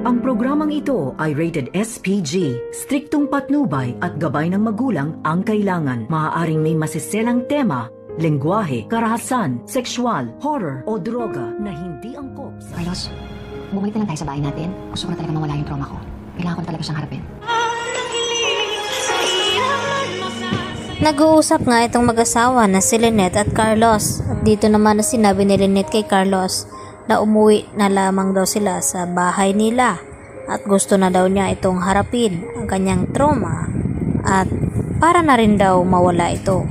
Ang programang ito ay rated SPG. Striktong patnubay at gabay ng magulang ang kailangan. Maaaring may masiselang tema, lengguwahe, karahasan, sexual, horror o droga na hindi angkop sa... Carlos, bumalik na lang tayo sa bahay natin. Gusto ko na talaga mawala yung trauma ko. Kailangan ko na talaga siyang harapin. Nag-uusap nga itong mag-asawa na si Lynette at Carlos. At dito naman na sinabi ni Lynette kay Carlos na umuwi na lamang daw sila sa bahay nila at gusto na daw niya itong harapin ang kanyang trauma at para na rin daw mawala ito.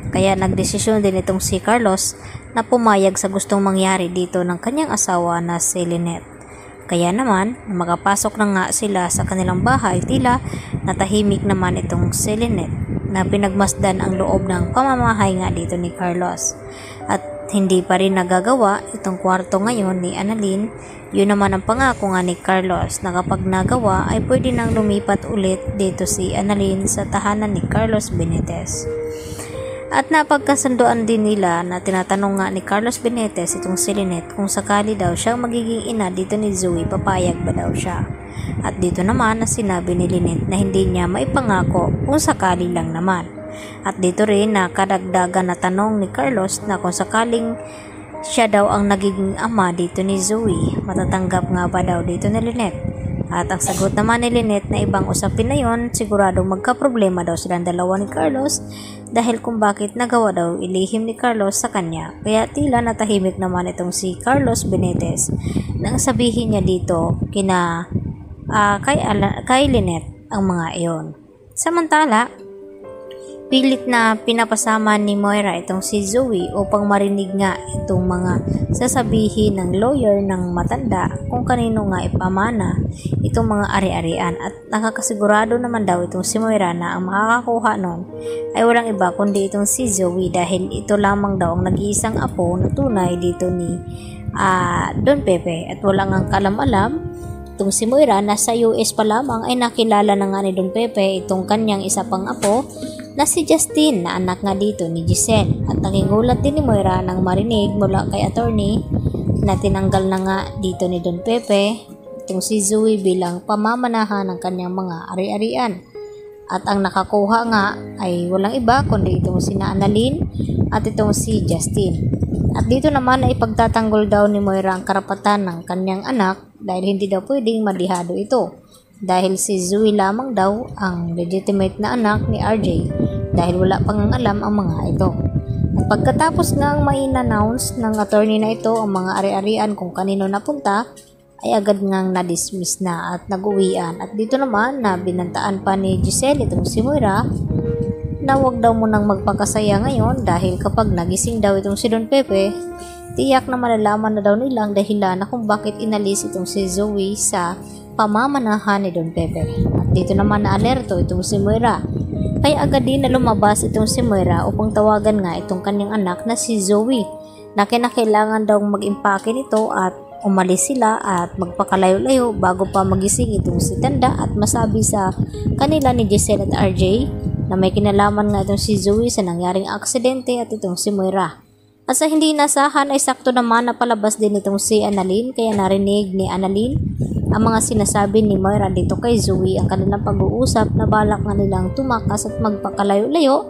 Kaya nagdesisyon din itong si Carlos na pumayag sa gustong mangyari dito ng kanyang asawa na si Lynette. Kaya naman, makapasok na nga sila sa kanilang bahay, tila natahimik naman itong si Lynette na pinagmasdan ang loob ng pamamahay nga dito ni Carlos. At hindi pa rin nagagawa itong kwarto ngayon ni Annalyn. Yun naman ang pangako nga ni Carlos na kapag nagawa ay pwede nang lumipat ulit dito si Annalyn sa tahanan ni Carlos Benitez. At napagkasunduan din nila na tinatanong nga ni Carlos Benitez itong si Lynette kung sakali daw siyang magiging ina dito ni Zoe, papayag ba daw siya. At dito naman na sinabi ni Lynette na hindi niya maipangako kung sakali lang naman. At dito rin na kadagdagan na tanong ni Carlos na kung sakaling siya daw ang nagiging ama dito ni Zoe, matatanggap nga ba daw dito ni Lynette? At ang sagot naman ni Lynette na ibang usapin na yon, siguradong magkaproblema daw silang dalawa ni Carlos dahil kung bakit nagawa daw ilihim ni Carlos sa kanya. Kaya tila natahimik naman itong si Carlos Benitez nang sabihin niya dito kay Lynette ang mga iyon. Samantala, pilit na pinapasama ni Moira itong si Zoe upang marinig nga itong mga sasabihin ng lawyer ng matanda kung kanino nga ipamana itong mga ari-arian. At nakakasigurado naman daw itong si Moira na ang makakakuha nun ay walang iba kundi itong si Zoe dahil ito lamang daw ang nag-iisang apo na tunay dito ni Don Pepe. At walang ang kalam-alam itong si Moira na sa US pa lamang ay nakilala na nga ni Don Pepe itong kanyang isa pang apo na si Justin na anak nga dito ni Giselle. At nakingulat din ni Moira nang marinig mula kay attorney na tinanggal na nga dito ni Don Pepe itong si Zoe bilang pamamanahan ng kanyang mga ari-arian. At ang nakakuha nga ay walang iba kundi itong si Annalyn at itong si Justin. At dito naman ay ipagtatanggol daw ni Moira ang karapatan ng kanyang anak dahil hindi daw pwedeng madihado ito. Dahil si Zoe lamang daw ang legitimate na anak ni RJ dahil wala pang alam ang mga ito. At pagkatapos nga ang ma-announce ng attorney na ito ang mga ari-arian kung kanino napunta, ay agad ngang na-dismiss na at nag-uwian. At dito naman na binantaan pa ni Giselle itong si Moira na wag daw munang magpakasaya ngayon dahil kapag nagising daw itong si Don Pepe, tiyak na malalaman na daw nilang dahilan na kung bakit inalis itong si Zoe sa pamamanahan ni Don Pepe. At dito naman na alerto itong si Moira. Kaya agad din na lumabas itong si Moira upang tawagan nga itong kanyang anak na si Zoe na kinakailangan daw mag-impake nito at umalis sila at magpakalayo-layo bago pa magising itong si Tanda at masabi sa kanila ni Giselle at RJ na may kinalaman nga itong si Zoe sa nangyaring aksidente at itong si Moira. At sa hindi inasahan ay sakto naman na palabas din itong si Annalyn kaya narinig ni Annalyn ang mga sinasabi ni Moira dito kay Zoe ang kanilang pag-uusap na balak nga nilang tumakas at magpakalayo-layo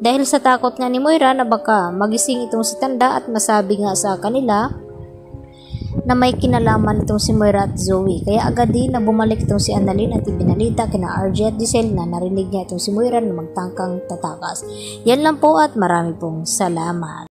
dahil sa takot nga ni Moira na baka magising itong si Tanda at masabi nga sa kanila na may kinalaman itong si Moira at Zoe. Kaya agad din na bumalik itong si Annalyn at ibinalita kina RJ at Giselle na narinig niya itong si Moira na magtangkang tatakas. Yan lang po at marami pong salamat.